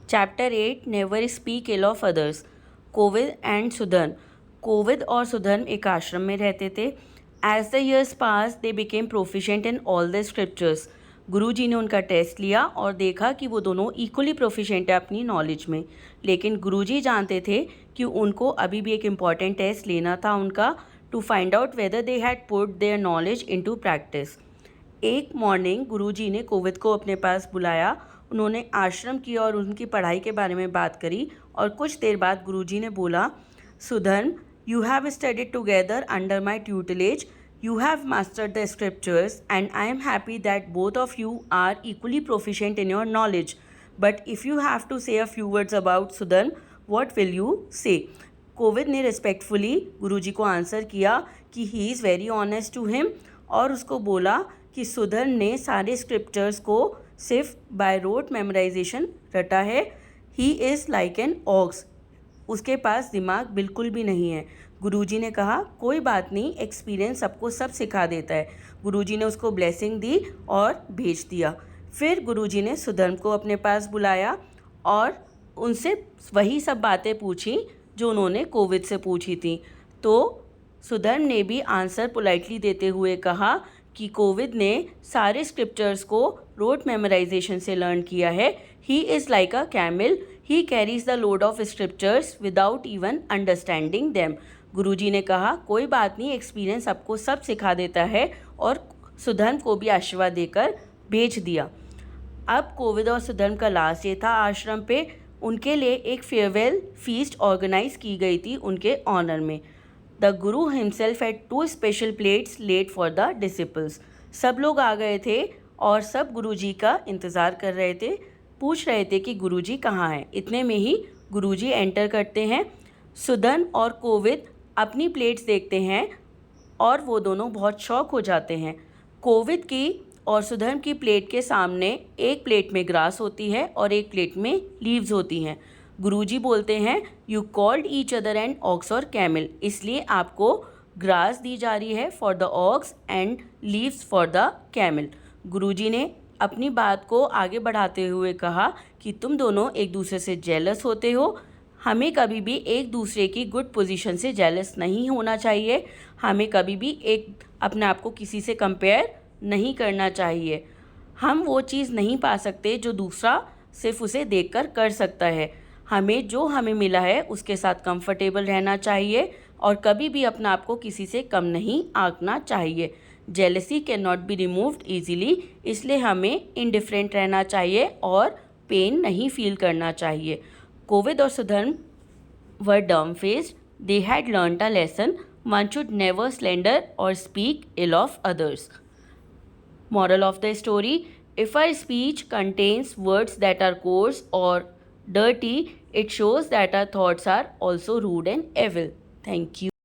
Chapter 8 never speak ill of others. Kovid and Sudharm. Kovid और सुधर्म एक आश्रम में रहते थे। As the years pass they became proficient in all the scriptures. Guruji ने उनका टेस्ट लिया और देखा कि वो दोनों इक्वली प्रोफिशेंट है अपनी नॉलेज में। लेकिन गुरुजी जानते थे कि उनको अभी भी एक इम्पॉर्टेंट टेस्ट लेना था उनका, to find out whether they had put their knowledge into practice. एक मॉर्निंग गुरुजी ने कोविद को अपने पास बुलाया। उन्होंने आश्रम की और उनकी पढ़ाई के बारे में बात करी और कुछ देर बाद गुरुजी ने बोला, Sudharma, you have studied together under my tutelage. You have mastered the scriptures, and I am happy that both of you are equally proficient in your knowledge. But if you have to say a few words about Sudharm, what will you say? Kovind ने respectfully गुरुजी को answer किया कि he is very honest to him, और उसको बोला कि सुधर्म ने सारे स्क्रिप्चर्स को सिर्फ बाय रोट मेमोराइजेशन रटा है। He is like an ox, उसके पास दिमाग बिल्कुल भी नहीं है। गुरुजी ने कहा, कोई बात नहीं, एक्सपीरियंस सबको सब सिखा देता है। गुरुजी ने उसको ब्लेसिंग दी और भेज दिया। फिर गुरुजी ने सुधर्म को अपने पास बुलाया और उनसे वही सब बातें पूछी जो उन्होंने कोविद से पूछी थी। तो सुधर्म ने भी आंसर पोलाइटली देते हुए कहा कि कोविद ने सारे स्क्रिप्चर्स को रोट मेमोराइजेशन से लर्न किया है। He is like a camel, he carries the load of scriptures without even understanding them. Guruji ने कहा, कोई बात नहीं, एक्सपीरियंस आपको सब सिखा देता है, और सुधर्म को भी आशीर्वाद देकर भेज दिया। अब कोविद और सुधर्म का लास्ट डे था आश्रम पे। उनके लिए एक फेयरवेल फीस्ट ऑर्गेनाइज की गई थी उनके ऑनर में। The guru himself had 2 special plates laid for the disciples. सब लोग आ गए थे और सब गुरुजी का इंतज़ार कर रहे थे, पूछ रहे थे कि गुरुजी कहाँ हैं। इतने में ही गुरुजी एंटर करते हैं। सुधर्म और कोविद अपनी प्लेट्स देखते हैं और वो दोनों बहुत शॉक हो जाते हैं। कोविद की और सुधर्म की प्लेट के सामने एक प्लेट में ग्रास होती है और एक प्लेट में लीव्स होती हैं। गुरुजी बोलते हैं, you called each other and ox और कैमल, इसलिए आपको ग्रास दी जा रही है for the ox and leaves for the camel. Guruji ने अपनी बात को आगे बढ़ाते हुए कहा कि तुम दोनों एक दूसरे से जेलस होते हो। हमें कभी भी एक दूसरे की गुड पोजीशन से जेलस नहीं होना चाहिए। हमें कभी भी अपने आप को किसी से कंपेयर नहीं करना चाहिए। हम वो चीज़ नहीं पा सकते जो दूसरा सिर्फ उसे देखकर कर सकता है। हमें मिला है उसके साथ कंफर्टेबल रहना चाहिए और कभी भी अपने आप को किसी से कम नहीं आंकना चाहिए। Jealousy can not be removed easily, इसलिए हमें इंडिफरेंट रहना चाहिए और पेन नहीं फील करना चाहिए। कोविद और सुधर्म वर dumbfaced. They had learnt a lesson. One should never slander or speak ill of others. Moral of the story: if our speech contains words that are coarse or dirty, it shows that our thoughts are also rude and evil. Thank you.